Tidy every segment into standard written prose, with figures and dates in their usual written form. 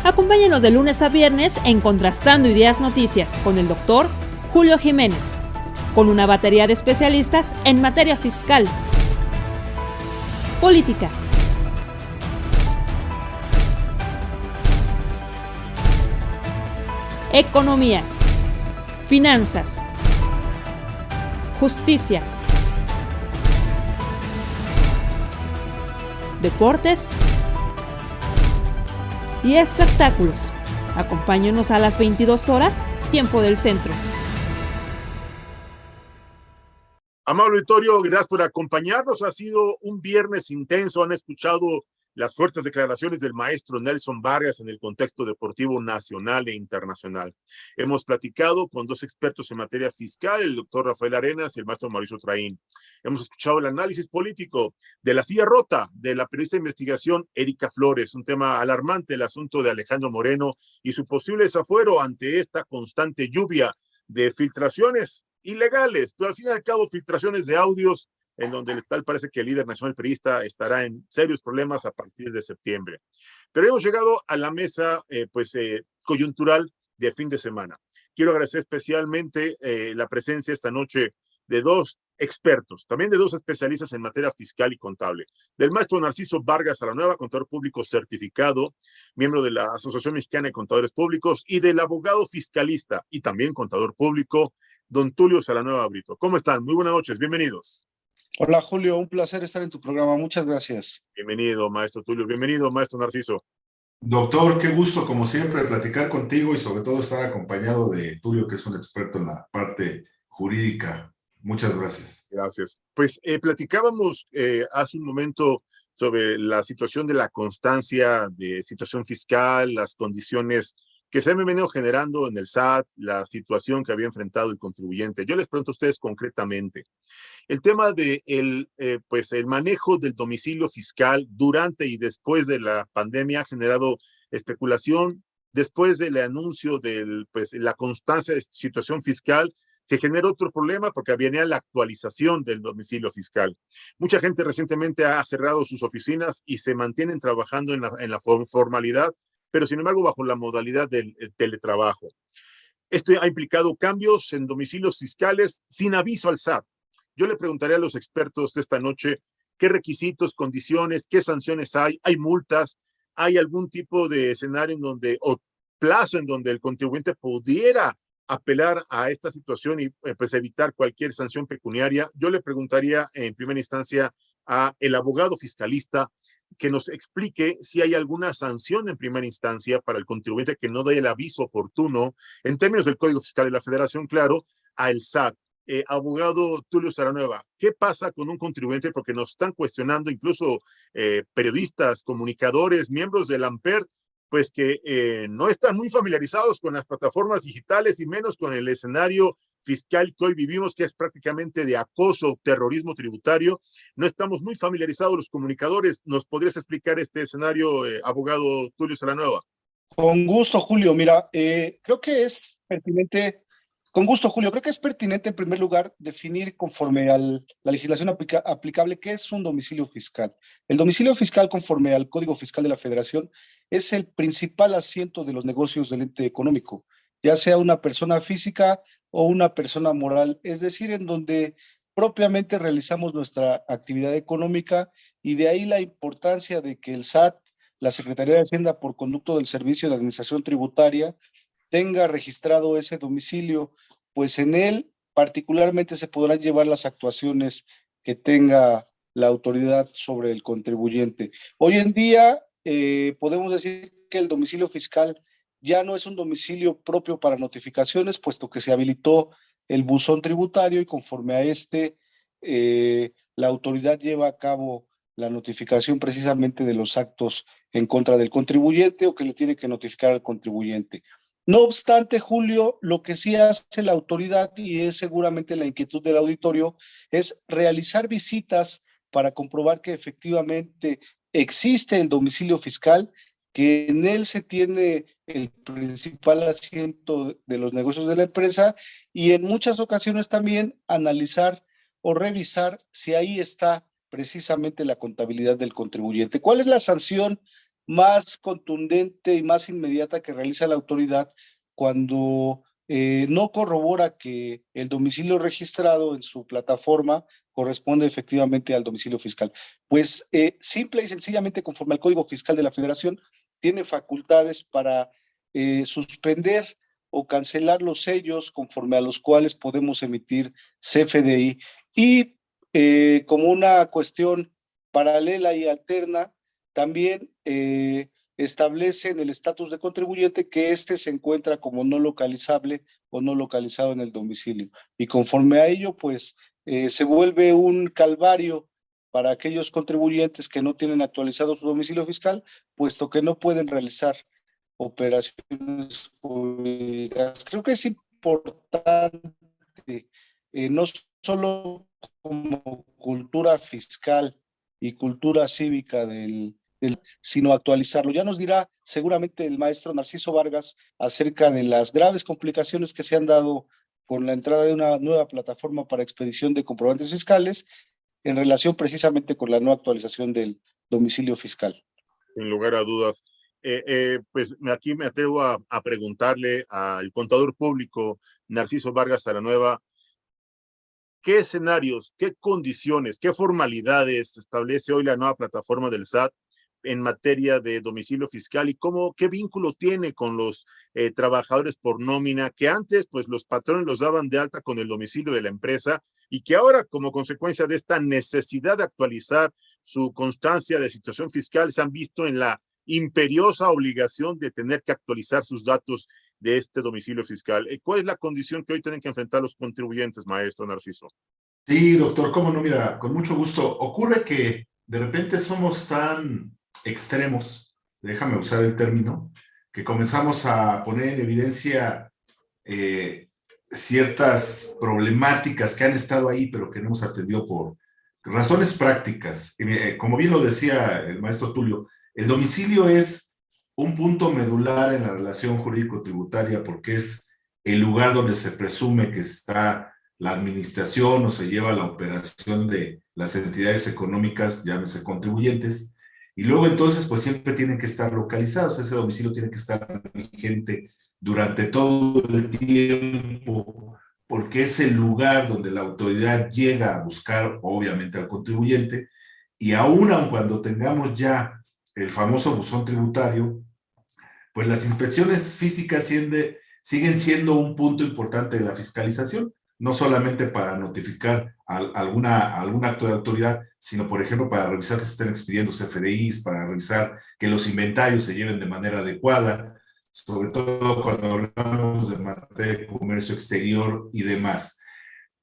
Acompáñenos de lunes a viernes en Contrastando Ideas Noticias con el doctor Julio Jiménez, con una batería de especialistas en materia fiscal, política, economía, finanzas, justicia, deportes y espectáculos. Acompáñenos a las 22 horas, tiempo del centro. Amable auditorio, gracias por acompañarnos. Ha sido un viernes intenso. Han escuchado las fuertes declaraciones del maestro Nelson Vargas en el contexto deportivo nacional e internacional. Hemos platicado con dos expertos en materia fiscal, el doctor Rafael Arenas y el maestro Mauricio Traín. Hemos escuchado el análisis político de la silla rota de la periodista de investigación Erika Flores, un tema alarmante, el asunto de Alejandro Moreno y su posible desafuero ante esta constante lluvia de filtraciones ilegales, pero al fin y al cabo filtraciones de audios en donde tal parece que el líder nacional periodista estará en serios problemas a partir de septiembre. Pero hemos llegado a la mesa coyuntural de fin de semana. Quiero agradecer especialmente la presencia esta noche de dos expertos, también de dos especialistas en materia fiscal y contable, del maestro Narciso Vargas Salanueva, contador público certificado, miembro de la Asociación Mexicana de Contadores Públicos, y del abogado fiscalista y también contador público, don Tulio Salanueva Brito. ¿Cómo están? Muy buenas noches, bienvenidos. Hola Julio, un placer estar en tu programa, muchas gracias. Bienvenido, maestro Tulio, bienvenido, maestro Narciso. Doctor, qué gusto como siempre platicar contigo y sobre todo estar acompañado de Tulio, que es un experto en la parte jurídica. Muchas gracias. Gracias. Pues platicábamos hace un momento sobre la situación de la constancia de situación fiscal, las condiciones que se han venido generando en el SAT, la situación que había enfrentado el contribuyente. Yo les pregunto a ustedes concretamente, el tema de el manejo del domicilio fiscal durante y después de la pandemia ha generado especulación. Después del anuncio de la constancia de situación fiscal, se genera otro problema porque venía la actualización del domicilio fiscal. Mucha gente recientemente ha cerrado sus oficinas y se mantienen trabajando en la formalidad, pero sin embargo bajo la modalidad del teletrabajo. Esto ha implicado cambios en domicilios fiscales sin aviso al SAT. Yo le preguntaré a los expertos de esta noche qué requisitos, condiciones, qué sanciones hay multas, hay algún tipo de escenario en donde, o plazo en donde el contribuyente pudiera apelar a esta situación y evitar cualquier sanción pecuniaria. Yo le preguntaría en primera instancia a el abogado fiscalista que nos explique si hay alguna sanción en primera instancia para el contribuyente que no dé el aviso oportuno, en términos del Código Fiscal de la Federación, claro, al SAT. Abogado Tulio Salanueva, ¿qué pasa con un contribuyente? Porque nos están cuestionando incluso periodistas, comunicadores, miembros del AMPER, pues que no están muy familiarizados con las plataformas digitales y menos con el escenario fiscal que hoy vivimos, que es prácticamente de acoso, terrorismo tributario. No estamos muy familiarizados los comunicadores. ¿Nos podrías explicar este escenario, abogado Tulio Salanueva? Con gusto, Julio. Mira, creo que es pertinente, con gusto, Julio, creo que es pertinente en primer lugar definir conforme a la legislación aplicable qué es un domicilio fiscal. El domicilio fiscal, conforme al Código Fiscal de la Federación, es el principal asiento de los negocios del ente económico, ya sea una persona física o una persona moral, es decir, en donde propiamente realizamos nuestra actividad económica, y de ahí la importancia de que el SAT, la Secretaría de Hacienda, por conducto del Servicio de Administración Tributaria, tenga registrado ese domicilio, pues en él particularmente se podrán llevar las actuaciones que tenga la autoridad sobre el contribuyente. Hoy en día podemos decir que el domicilio fiscal ya no es un domicilio propio para notificaciones, puesto que se habilitó el buzón tributario y conforme a la autoridad lleva a cabo la notificación precisamente de los actos en contra del contribuyente o que le tiene que notificar al contribuyente. No obstante, Julio, lo que sí hace la autoridad, y es seguramente la inquietud del auditorio, es realizar visitas para comprobar que efectivamente existe el domicilio fiscal, que en él se tiene el principal asiento de los negocios de la empresa, y en muchas ocasiones también analizar o revisar si ahí está precisamente la contabilidad del contribuyente. ¿Cuál es la sanción más contundente y más inmediata que realiza la autoridad cuando no corrobora que el domicilio registrado en su plataforma corresponde efectivamente al domicilio fiscal. Pues simple y sencillamente, conforme al Código Fiscal de la Federación, tiene facultades para suspender o cancelar los sellos conforme a los cuales podemos emitir CFDI. Y como una cuestión paralela y alterna, también establece en el estatus de contribuyente que éste se encuentra como no localizable o no localizado en el domicilio. Y conforme a ello, pues se vuelve un calvario para aquellos contribuyentes que no tienen actualizado su domicilio fiscal, puesto que no pueden realizar operaciones jurídicas. Creo que es importante, no solo como cultura fiscal y cultura cívica sino actualizarlo. Ya nos dirá seguramente el maestro Narciso Vargas acerca de las graves complicaciones que se han dado con la entrada de una nueva plataforma para expedición de comprobantes fiscales en relación precisamente con la no actualización del domicilio fiscal. Sin lugar a dudas. Pues aquí me atrevo a preguntarle al contador público Narciso Vargas Salanueva, ¿qué escenarios, qué condiciones, qué formalidades establece hoy la nueva plataforma del SAT en materia de domicilio fiscal y qué vínculo tiene con los trabajadores por nómina que antes pues los patrones los daban de alta con el domicilio de la empresa y que ahora como consecuencia de esta necesidad de actualizar su constancia de situación fiscal se han visto en la imperiosa obligación de tener que actualizar sus datos de este domicilio fiscal? ¿Cuál es la condición que hoy tienen que enfrentar los contribuyentes, maestro Narciso? Sí, doctor, cómo no, mira, con mucho gusto. Ocurre que de repente somos tan extremos, déjame usar el término, que comenzamos a poner en evidencia ciertas problemáticas que han estado ahí, pero que no hemos atendido por razones prácticas. Como bien lo decía el maestro Tulio, el domicilio es un punto medular en la relación jurídico-tributaria porque es el lugar donde se presume que está la administración o se lleva la operación de las entidades económicas, llámese contribuyentes, y luego entonces pues siempre tienen que estar localizados, ese domicilio tiene que estar vigente durante todo el tiempo, porque es el lugar donde la autoridad llega a buscar obviamente al contribuyente, y aun cuando tengamos ya el famoso buzón tributario, pues las inspecciones físicas siguen siendo un punto importante de la fiscalización, no solamente para notificar algún acto de autoridad, sino, por ejemplo, para revisar que se estén expidiendo CFDIs, para revisar que los inventarios se lleven de manera adecuada, sobre todo cuando hablamos de materia de comercio exterior y demás.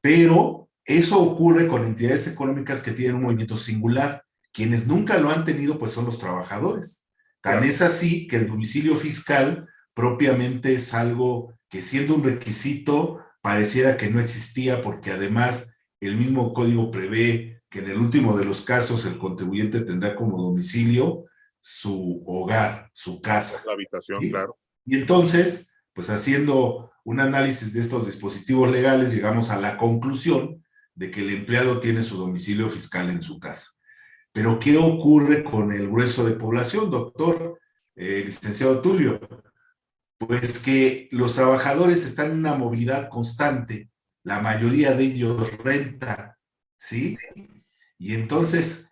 Pero eso ocurre con entidades económicas que tienen un movimiento singular. Quienes nunca lo han tenido, pues son los trabajadores. Tan es así que el domicilio fiscal propiamente es algo que, siendo un requisito, pareciera que no existía, porque además el mismo código prevé que en el último de los casos el contribuyente tendrá como domicilio su hogar, su casa. La habitación, ¿sí? Claro. Y entonces, pues haciendo un análisis de estos dispositivos legales, llegamos a la conclusión de que el empleado tiene su domicilio fiscal en su casa. Pero ¿qué ocurre con el grueso de población, doctor, licenciado Tulio? Pues que los trabajadores están en una movilidad constante, la mayoría de ellos renta, ¿sí? Y entonces,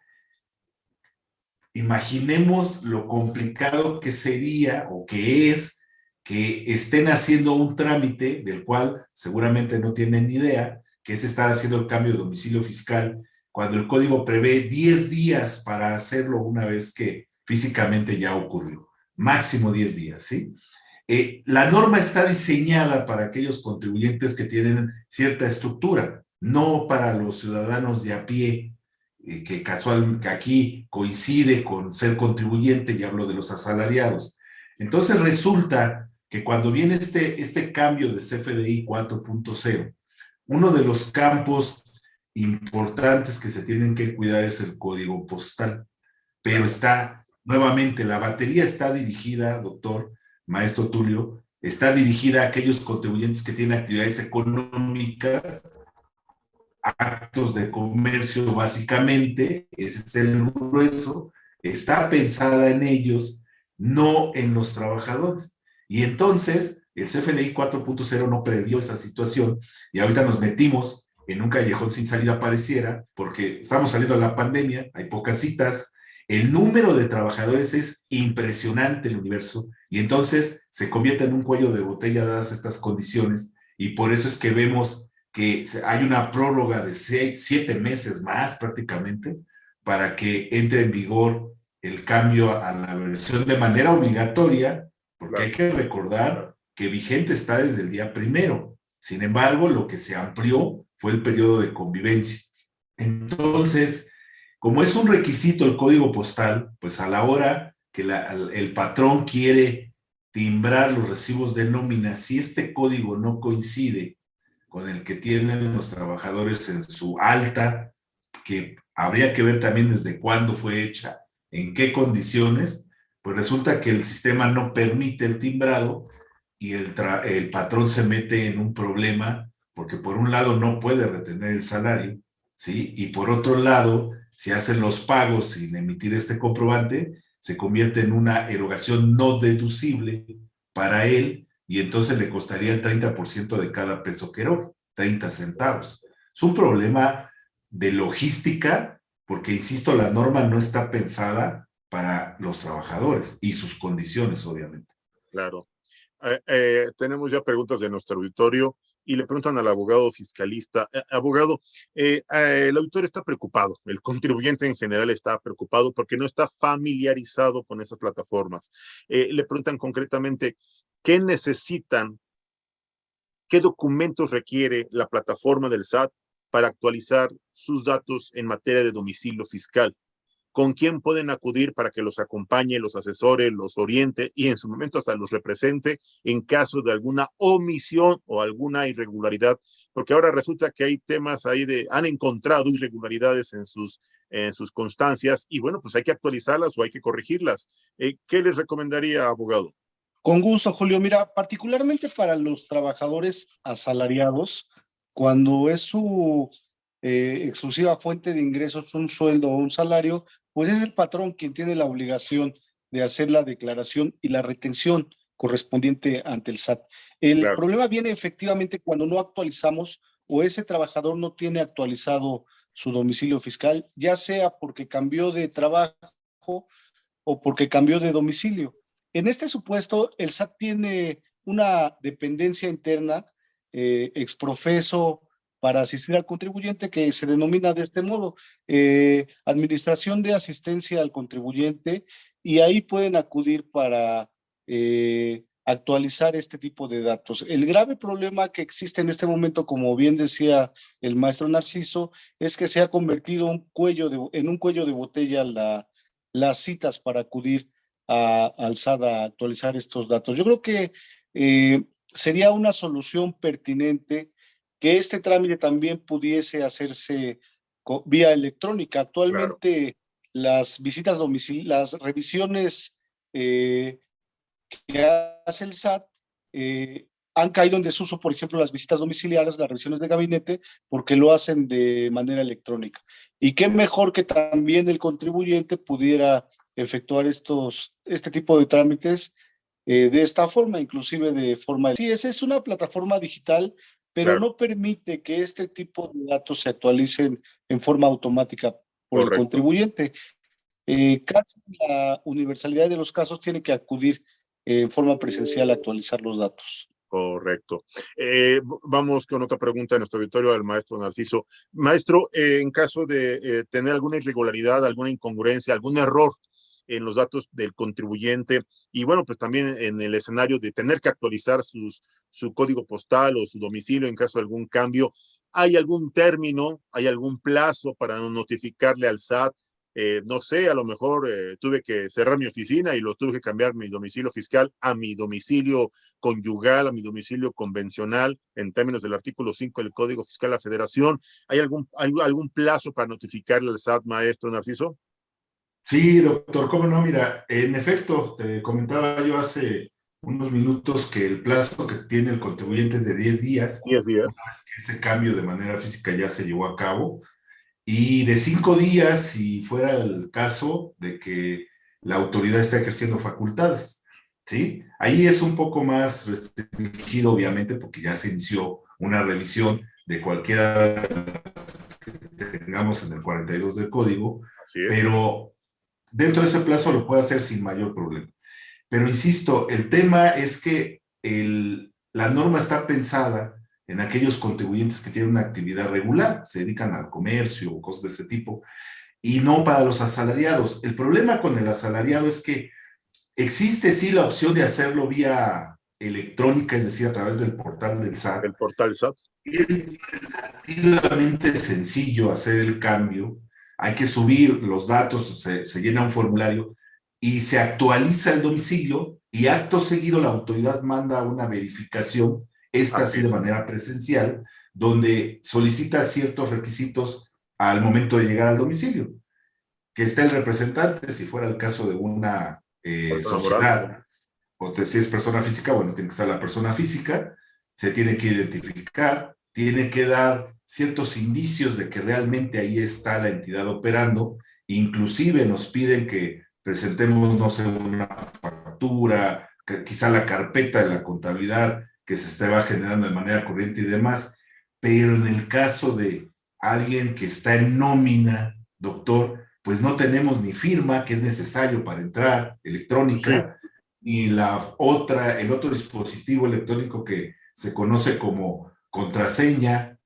imaginemos lo complicado que sería o que es que estén haciendo un trámite del cual seguramente no tienen ni idea, que es estar haciendo el cambio de domicilio fiscal, cuando el código prevé 10 días para hacerlo una vez que físicamente ya ocurrió. Máximo 10 días, ¿sí? La norma está diseñada para aquellos contribuyentes que tienen cierta estructura, no para los ciudadanos de a pie, que aquí coincide con ser contribuyente, y hablo de los asalariados. Entonces resulta que cuando viene este cambio de CFDI 4.0, uno de los campos importantes que se tienen que cuidar es el código postal, pero nuevamente, la batería está dirigida, doctor, maestro Tulio, está dirigida a aquellos contribuyentes que tienen actividades económicas, actos de comercio básicamente, ese es el grueso, está pensada en ellos, no en los trabajadores. Y entonces el CFDI 4.0 no previó esa situación y ahorita nos metimos en un callejón sin salida pareciera, porque estamos saliendo de la pandemia, hay pocas citas, el número de trabajadores es impresionante en el universo y entonces se convierte en un cuello de botella dadas estas condiciones y por eso es que vemos que hay una prórroga de 7 meses más prácticamente para que entre en vigor el cambio a la versión de manera obligatoria, porque hay que recordar que vigente está desde el día 1. Sin embargo, lo que se amplió fue el periodo de convivencia. Entonces, como es un requisito el código postal, pues a la hora que el patrón quiere timbrar los recibos de nómina, si este código no coincide con el que tienen los trabajadores en su alta, que habría que ver también desde cuándo fue hecha, en qué condiciones, pues resulta que el sistema no permite el timbrado y el patrón se mete en un problema porque por un lado no puede retener el salario, ¿sí? Y por otro lado, si hacen los pagos sin emitir este comprobante, se convierte en una erogación no deducible para él y entonces le costaría el 30% de cada peso que erogue, 30 centavos. Es un problema de logística porque, insisto, la norma no está pensada para los trabajadores y sus condiciones, obviamente. Claro. Tenemos ya preguntas de nuestro auditorio y le preguntan al abogado fiscalista, abogado, el auditor está preocupado, el contribuyente en general está preocupado porque no está familiarizado con esas plataformas. Le preguntan concretamente, ¿qué necesitan? ¿Qué documentos requiere la plataforma del SAT para actualizar sus datos en materia de domicilio fiscal? ¿Con quién pueden acudir para que los acompañe, los asesore, los oriente y en su momento hasta los represente en caso de alguna omisión o alguna irregularidad? Porque ahora resulta que hay temas ahí han encontrado irregularidades en sus constancias y bueno, pues hay que actualizarlas o hay que corregirlas. ¿Qué les recomendaría, abogado? Con gusto, Julio. Mira, particularmente para los trabajadores asalariados, cuando es su exclusiva fuente de ingresos, un sueldo o un salario, pues es el patrón quien tiene la obligación de hacer la declaración y la retención correspondiente ante el SAT. El problema viene efectivamente cuando no actualizamos o ese trabajador no tiene actualizado su domicilio fiscal, ya sea porque cambió de trabajo o porque cambió de domicilio. En este supuesto, el SAT tiene una dependencia interna exprofeso para asistir al contribuyente que se denomina de este modo, Administración de Asistencia al Contribuyente, y ahí pueden acudir para actualizar este tipo de datos. El grave problema que existe en este momento, como bien decía el maestro Narciso, es que se ha convertido en un cuello de botella las citas para acudir al SAT a actualizar estos datos. Yo creo que sería una solución pertinente que este trámite también pudiese hacerse vía electrónica. Actualmente las visitas domiciliarias, las revisiones que hace el SAT han caído en desuso, por ejemplo, las visitas domiciliarias, las revisiones de gabinete, porque lo hacen de manera electrónica. Y qué mejor que también el contribuyente pudiera efectuar este tipo de trámites de esta forma, inclusive de forma... Sí, esa es una plataforma digital, pero no permite que este tipo de datos se actualicen en forma automática por el contribuyente. Casi la universalidad de los casos tiene que acudir en forma presencial a actualizar los datos. Correcto. Vamos con otra pregunta de nuestro auditorio al maestro Narciso. Maestro, en caso de tener alguna irregularidad, alguna incongruencia, algún error en los datos del contribuyente y bueno, pues también en el escenario de tener que actualizar su código postal o su domicilio en caso de algún cambio, ¿hay algún término, hay algún plazo para notificarle al SAT? No sé, a lo mejor tuve que cerrar mi oficina y lo tuve que cambiar mi domicilio fiscal a mi domicilio conyugal, a mi domicilio convencional, en términos del artículo 5 del Código Fiscal de la Federación. ¿Hay algún plazo para notificarle al SAT, maestro Narciso? Sí, doctor, cómo no, mira, en efecto, te comentaba yo hace unos minutos que el plazo que tiene el contribuyente es de 10 días. 10 días. Una vez que ese cambio de manera física ya se llevó a cabo. Y de 5 días, si fuera el caso de que la autoridad está ejerciendo facultades, ¿sí? Ahí es un poco más restringido, obviamente, porque ya se inició una revisión de cualquiera que tengamos en el 42 del código, Así es. pero dentro de ese plazo lo puede hacer sin mayor problema. Pero insisto, el tema es que la norma está pensada en aquellos contribuyentes que tienen una actividad regular, se dedican al comercio o cosas de ese tipo, y no para los asalariados. El problema con el asalariado es que existe sí la opción de hacerlo vía electrónica, es decir, a través del portal del SAT. El portal SAT. Es relativamente sencillo hacer el cambio. Hay que subir los datos, se llena un formulario y se actualiza el domicilio y acto seguido la autoridad manda una verificación, esta sí de manera presencial, donde solicita ciertos requisitos al momento de llegar al domicilio. Que esté el representante, si fuera el caso de una sociedad, o si es persona física, bueno, tiene que estar la persona física, se tiene que identificar, tiene que dar ciertos indicios de que realmente ahí está la entidad operando, inclusive nos piden que presentemos, no sé, una factura, quizá la carpeta de la contabilidad que se va generando de manera corriente y demás, pero en el caso de alguien que está en nómina, doctor, pues no tenemos ni firma, que es necesario para entrar, electrónica, sí, y el otro dispositivo electrónico que se conoce como contraseña,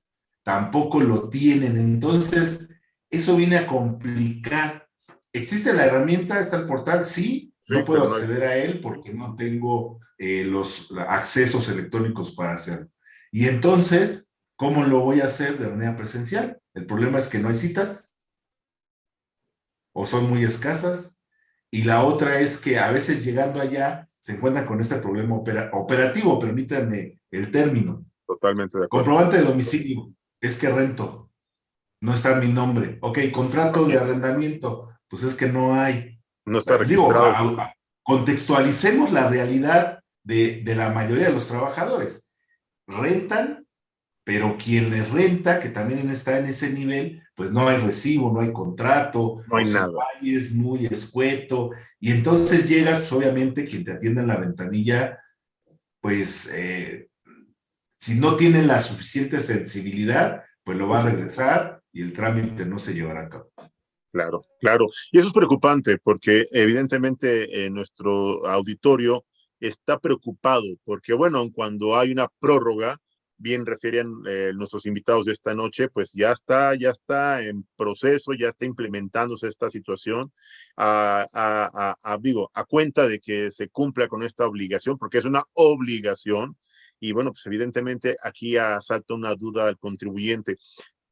tampoco lo tienen. Entonces, eso viene a complicar. ¿Existe la herramienta? ¿Está el portal? Sí, no puedo acceder a él porque no tengo los accesos electrónicos para hacerlo. Y entonces, ¿cómo lo voy a hacer de manera presencial? El problema es que no hay citas o son muy escasas. Y la otra es que a veces llegando allá se encuentran con este problema operativo, permítanme el término. Totalmente de acuerdo. Comprobante de domicilio, es que rento, no está mi nombre. Ok, contrato de arrendamiento, pues es que no hay. No está registrado. Digo, contextualicemos la realidad de la mayoría de los trabajadores. Rentan, pero quien les renta, que también está en ese nivel, pues no hay recibo, no hay contrato, no hay nada. Es muy escueto, y entonces llegas, pues obviamente quien te atiende en la ventanilla, pues si no tiene la suficiente sensibilidad, pues lo va a regresar y el trámite no se llevará a cabo. Claro, claro. Y eso es preocupante porque evidentemente nuestro auditorio está preocupado porque, bueno, cuando hay una prórroga, bien refieren nuestros invitados de esta noche, pues ya está en proceso, ya está implementándose esta situación a cuenta de que se cumpla con esta obligación, porque es una obligación. Y bueno, pues evidentemente aquí salta una duda al contribuyente,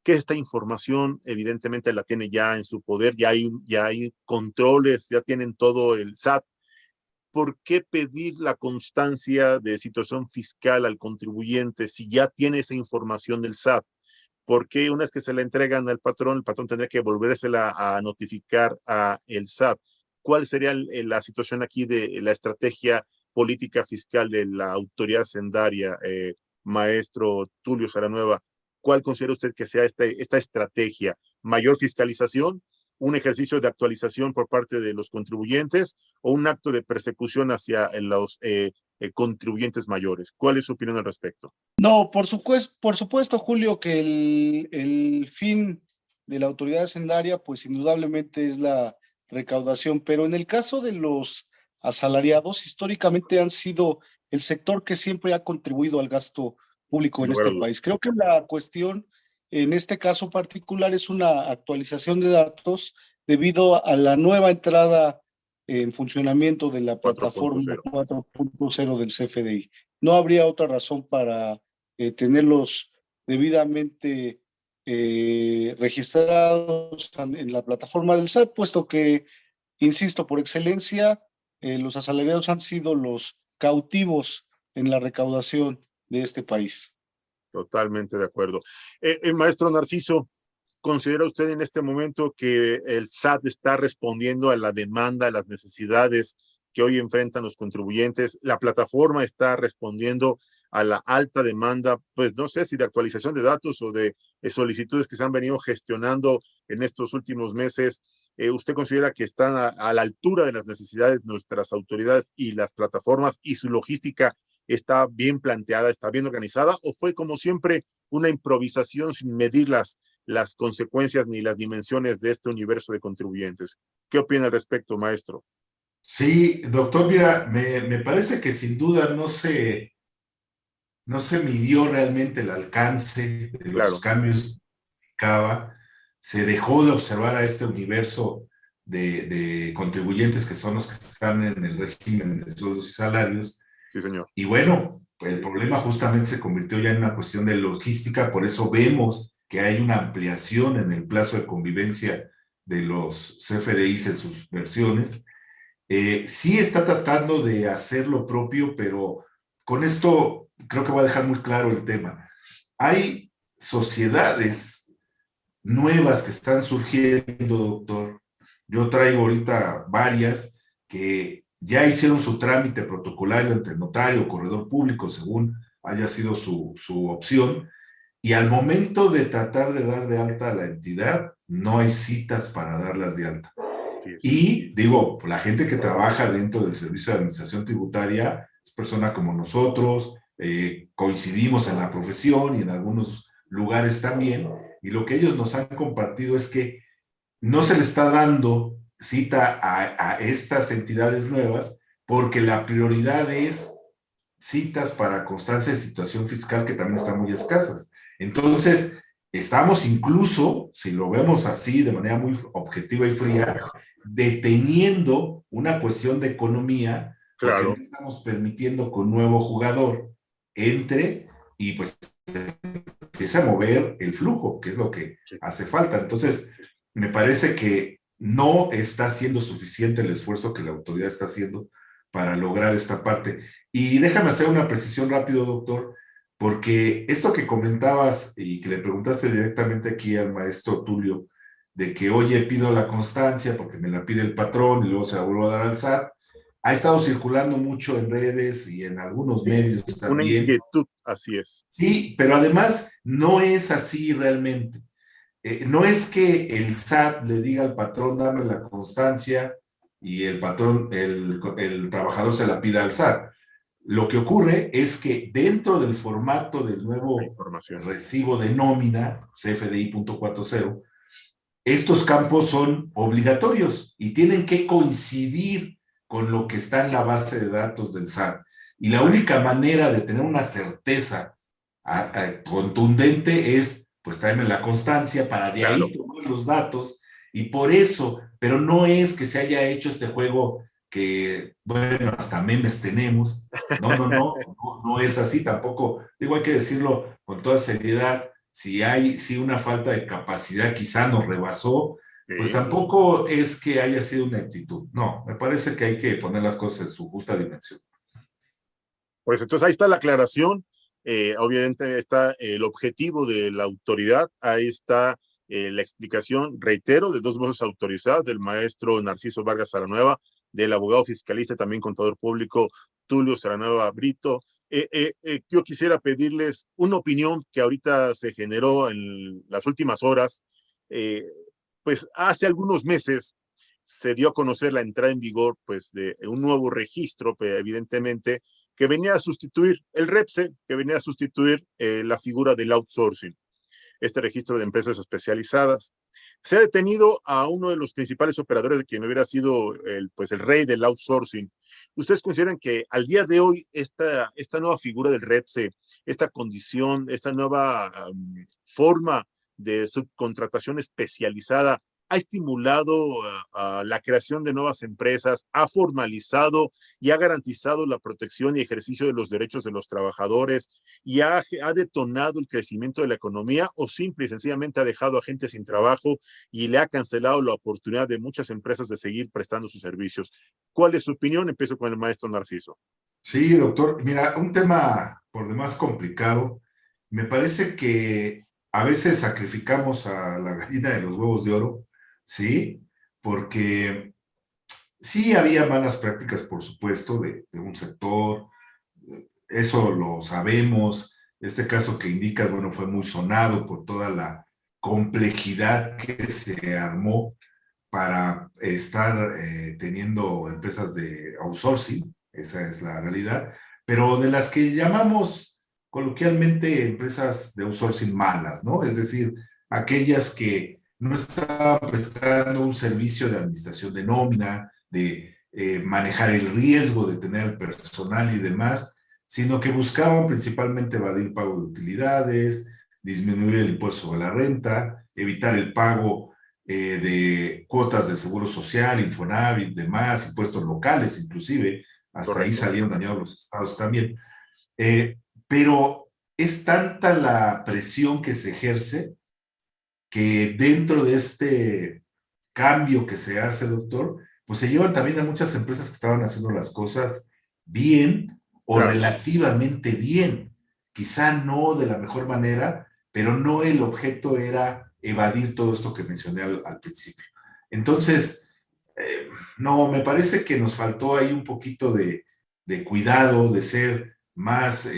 que esta información evidentemente la tiene ya en su poder, ya hay controles, ya tienen todo el SAT. ¿Por qué pedir la constancia de situación fiscal al contribuyente si ya tiene esa información del SAT? ¿Por qué una vez que se la entregan al patrón, el patrón tendría que volvérsela a notificar a el SAT? ¿Cuál sería la situación aquí de la estrategia política fiscal de la autoridad hacendaria, maestro Tulio Saranueva? ¿Cuál considera usted que sea esta estrategia? ¿Mayor fiscalización? ¿Un ejercicio de actualización por parte de los contribuyentes o un acto de persecución hacia los contribuyentes mayores? ¿Cuál es su opinión al respecto? No, por supuesto, Julio, que el fin de la autoridad hacendaria, pues indudablemente es la recaudación, pero en el caso de los asalariados, históricamente han sido el sector que siempre ha contribuido al gasto público en este país. Creo que la cuestión en este caso particular es una actualización de datos debido a la nueva entrada en funcionamiento de la plataforma 4.0 del CFDI. No habría otra razón para tenerlos debidamente registrados en la plataforma del SAT, puesto que, insisto, por excelencia, los asalariados han sido los cautivos en la recaudación de este país. Totalmente de acuerdo. Maestro Narciso, ¿considera usted en este momento que el SAT está respondiendo a la demanda, a las necesidades que hoy enfrentan los contribuyentes? ¿La plataforma está respondiendo a la alta demanda, pues no sé si de actualización de datos o de solicitudes que se han venido gestionando en estos últimos meses ¿Usted considera que están a la altura de las necesidades de nuestras autoridades y las plataformas y su logística está bien planteada, está bien organizada, o fue como siempre una improvisación sin medir las consecuencias ni las dimensiones de este universo de contribuyentes? ¿Qué opina al respecto, maestro? Sí, doctor, mira, me parece que sin duda no se midió realmente el alcance de los Claro, cambios que implicaba. Se dejó de observar a este universo de contribuyentes que son los que están en el régimen de sueldos y salarios. sí, señor. Y bueno, pues el problema justamente se convirtió ya en una cuestión de logística, por eso vemos que hay una ampliación en el plazo de convivencia de los CFDIs en sus versiones. Sí está tratando de hacer lo propio, pero con esto creo que voy a dejar muy claro el tema. Hay sociedades nuevas que están surgiendo, doctor. Yo traigo ahorita varias que ya hicieron su trámite protocolario ante notario o corredor público, según haya sido su opción, y al momento de tratar de dar de alta a la entidad, no hay citas para darlas de alta. Sí, sí. Y digo, la gente que trabaja dentro del Servicio de Administración Tributaria es persona como nosotros, coincidimos en la profesión y en algunos lugares también, y lo que ellos nos han compartido es que no se le está dando cita a estas entidades nuevas porque la prioridad es citas para constancia de situación fiscal que también están muy escasas. Entonces, estamos incluso, si lo vemos así de manera muy objetiva y fría, deteniendo una cuestión de economía, porque Claro. no estamos permitiendo que un nuevo jugador entre y pues empiece a mover el flujo, que es lo que hace falta. Entonces, me parece que no está siendo suficiente el esfuerzo que la autoridad está haciendo para lograr esta parte. Y déjame hacer una precisión rápido, doctor, porque esto que comentabas y que le preguntaste directamente aquí al maestro Tulio, de que, oye, pido la constancia porque me la pide el patrón y luego se la vuelvo a dar al SAT, ha estado circulando mucho en redes y en algunos medios Una también. inquietud, así es. Sí, pero además no es así realmente. No es que el SAT le diga al patrón, dame la constancia, y el patrón, el trabajador se la pida al SAT. Lo que ocurre es que dentro del formato del nuevo recibo de nómina, CFDI 4.0, estos campos son obligatorios y tienen que coincidir con lo que está en la base de datos del SAT. Y la única manera de tener una certeza contundente es, pues, tráeme la constancia para de ahí tomar los datos, y por eso, pero no es que se haya hecho este juego que, bueno, hasta memes tenemos. No es así tampoco. Digo, hay que decirlo con toda seriedad. Si hay una falta de capacidad, quizá nos rebasó, pues tampoco es que haya sido una actitud. No, me parece que hay que poner las cosas en su justa dimensión. Pues entonces ahí está la aclaración. Obviamente está el objetivo de la autoridad, ahí está la explicación, reitero, de dos voces autorizadas, del maestro Narciso Vargas Saranueva, del abogado fiscalista, también contador público Tulio Saranueva Brito. Yo quisiera pedirles una opinión que ahorita se generó en las últimas horas. Pues hace algunos meses se dio a conocer la entrada en vigor, pues, de un nuevo registro, evidentemente, que venía a sustituir el REPSE, que venía a sustituir la figura del outsourcing, este registro de empresas especializadas. Se ha detenido a uno de los principales operadores de quien hubiera sido el rey del outsourcing. ¿Ustedes consideran que al día de hoy esta nueva figura del REPSE, esta condición, esta nueva forma de subcontratación especializada ha estimulado la creación de nuevas empresas, ha formalizado y ha garantizado la protección y ejercicio de los derechos de los trabajadores y ha detonado el crecimiento de la economía, o simple y sencillamente ha dejado a gente sin trabajo y le ha cancelado la oportunidad de muchas empresas de seguir prestando sus servicios? ¿Cuál es su opinión? Empiezo con el maestro Narciso. Sí, doctor. Mira, un tema por demás complicado. Me parece que a veces sacrificamos a la gallina de los huevos de oro, ¿sí? Porque sí había malas prácticas, por supuesto, de un sector, eso lo sabemos. Este caso que indicas, bueno, fue muy sonado por toda la complejidad que se armó para estar teniendo empresas de outsourcing, esa es la realidad, pero de las que llamamos coloquialmente empresas de outsourcing malas, ¿no? Es decir, aquellas que no estaban prestando un servicio de administración de nómina, de manejar el riesgo de tener el personal y demás, sino que buscaban principalmente evadir pago de utilidades, disminuir el impuesto sobre la renta, evitar el pago de cuotas de seguro social, Infonavit, demás, impuestos locales inclusive, hasta Correcto. ahí salieron dañados los estados también. Pero es tanta la presión que se ejerce que dentro de este cambio que se hace, doctor, pues se llevan también a muchas empresas que estaban haciendo las cosas bien o Claro. relativamente bien. Quizá no de la mejor manera, pero no el objeto era evadir todo esto que mencioné al principio. Entonces, no, me parece que nos faltó ahí un poquito de cuidado, de ser más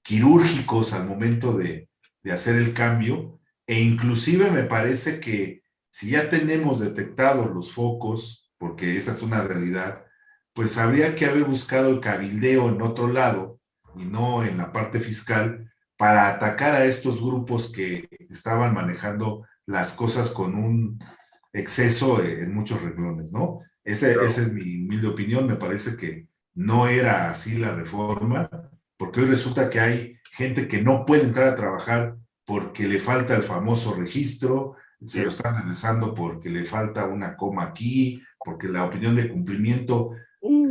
quirúrgicos al momento de hacer el cambio, e inclusive me parece que si ya tenemos detectados los focos, porque esa es una realidad, pues habría que haber buscado el cabildeo en otro lado y no en la parte fiscal para atacar a estos grupos que estaban manejando las cosas con un exceso en muchos renglones, ¿no? Claro. Esa es mi humilde opinión, me parece que no era así la reforma, porque hoy resulta que hay gente que no puede entrar a trabajar porque le falta el famoso registro, se lo están regresando porque le falta una coma aquí, porque la opinión de cumplimiento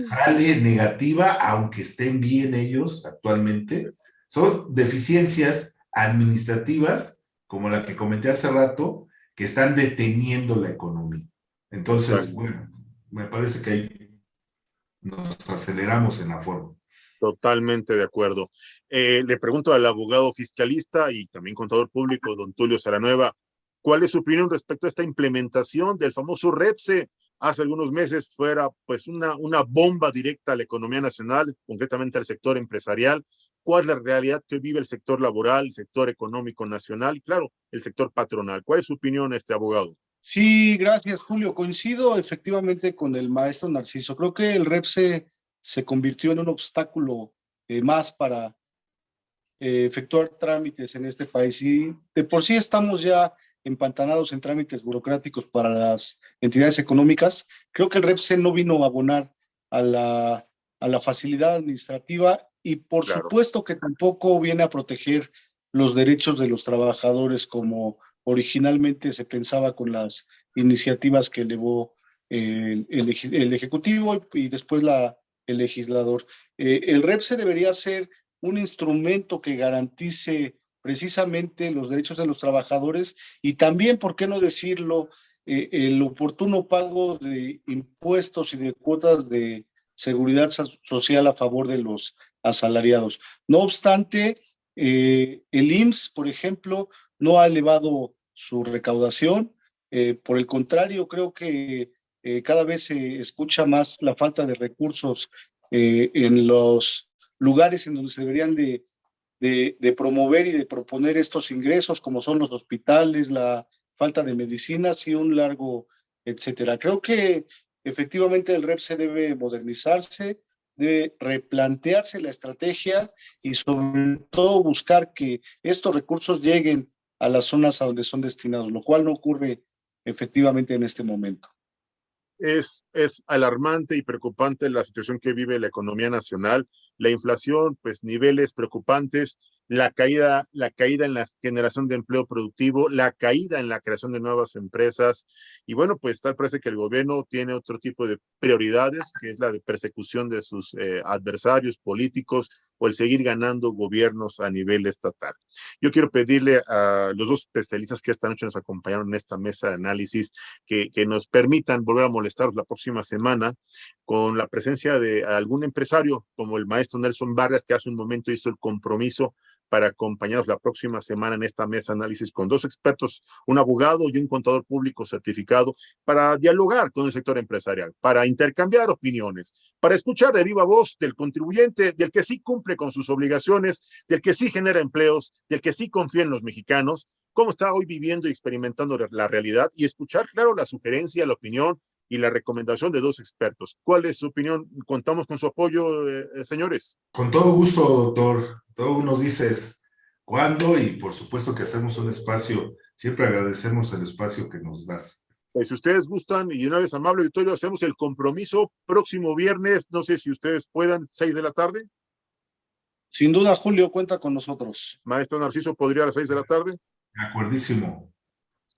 sale negativa, aunque estén bien ellos actualmente. Son deficiencias administrativas, como la que comenté hace rato, que están deteniendo la economía. Entonces, bueno, me parece que ahí nos aceleramos en la forma. Totalmente de acuerdo. Le pregunto al abogado fiscalista y también contador público, don Tulio Saranueva, ¿cuál es su opinión respecto a esta implementación del famoso REPSE? Hace algunos meses fuera pues una bomba directa a la economía nacional, concretamente al sector empresarial. ¿Cuál es la realidad que vive el sector laboral, el sector económico nacional y, claro, el sector patronal? ¿Cuál es su opinión, abogado? Sí, gracias, Julio. Coincido efectivamente con el maestro Narciso. Creo que el REPSE se convirtió en un obstáculo más para efectuar trámites en este país. Y de por sí estamos ya empantanados en trámites burocráticos para las entidades económicas. Creo que el REPSE no vino a abonar a la facilidad administrativa y por Claro. supuesto que tampoco viene a proteger los derechos de los trabajadores como originalmente se pensaba con las iniciativas que elevó el Ejecutivo y después el legislador. El REPSE debería ser un instrumento que garantice precisamente los derechos de los trabajadores y también, ¿por qué no decirlo?, el oportuno pago de impuestos y de cuotas de seguridad social a favor de los asalariados. No obstante, el IMSS, por ejemplo, no ha elevado su recaudación. Por el contrario, creo que cada vez se escucha más la falta de recursos en los lugares en donde se deberían de promover y de proponer estos ingresos, como son los hospitales, la falta de medicinas y un largo etcétera. Creo que efectivamente el REPSE debe modernizarse, debe replantearse la estrategia y sobre todo buscar que estos recursos lleguen a las zonas a donde son destinados, lo cual no ocurre efectivamente en este momento. Es alarmante y preocupante la situación que vive la economía nacional, la inflación, pues niveles preocupantes, la caída en la generación de empleo productivo, la caída en la creación de nuevas empresas, y bueno, pues tal parece que el gobierno tiene otro tipo de prioridades, que es la de persecución de sus adversarios políticos o el seguir ganando gobiernos a nivel estatal. Yo quiero pedirle a los dos especialistas que esta noche nos acompañaron en esta mesa de análisis que nos permitan volver a molestarlos la próxima semana con la presencia de algún empresario como el maestro Nelson Vargas, que hace un momento hizo el compromiso para acompañarnos la próxima semana en esta mesa de análisis con dos expertos, un abogado y un contador público certificado, para dialogar con el sector empresarial, para intercambiar opiniones, para escuchar de viva voz del contribuyente, del que sí cumple con sus obligaciones, del que sí genera empleos, del que sí confía en los mexicanos, cómo está hoy viviendo y experimentando la realidad y escuchar, claro, la sugerencia, la opinión y la recomendación de dos expertos. ¿Cuál es su opinión? Contamos con su apoyo, señores. Con todo gusto, doctor. Tú nos dices cuándo y por supuesto que hacemos un espacio. Siempre agradecemos el espacio que nos das. Pues si ustedes gustan, y una vez amable auditorio, hacemos el compromiso próximo viernes, no sé si ustedes puedan, 6 de la tarde. Sin duda, Julio, cuenta con nosotros. Maestro Narciso, ¿podría a las 6 de la tarde? De acuerdísimo.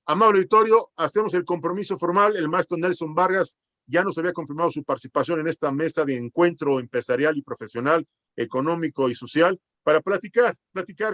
Amable auditorio, hacemos el compromiso formal. El maestro Nelson Vargas ya nos había confirmado su participación en esta mesa de encuentro empresarial y profesional, económico y social, para platicar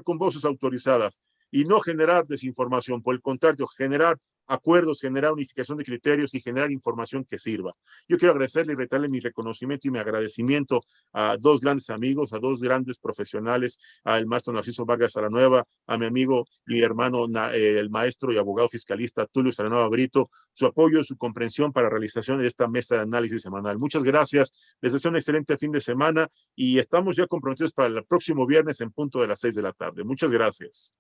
con voces autorizadas y no generar desinformación, por el contrario, generar acuerdos, generar unificación de criterios y generar información que sirva. Yo quiero agradecerle y reiterarle mi reconocimiento y mi agradecimiento a dos grandes amigos, a dos grandes profesionales, al maestro Narciso Vargas Salanueva, a mi amigo y hermano, el maestro y abogado fiscalista Tulio Salanueva Brito, su apoyo, su comprensión para la realización de esta mesa de análisis semanal. Muchas gracias, les deseo un excelente fin de semana y estamos ya comprometidos para el próximo viernes en punto de las 6 de la tarde. Muchas gracias.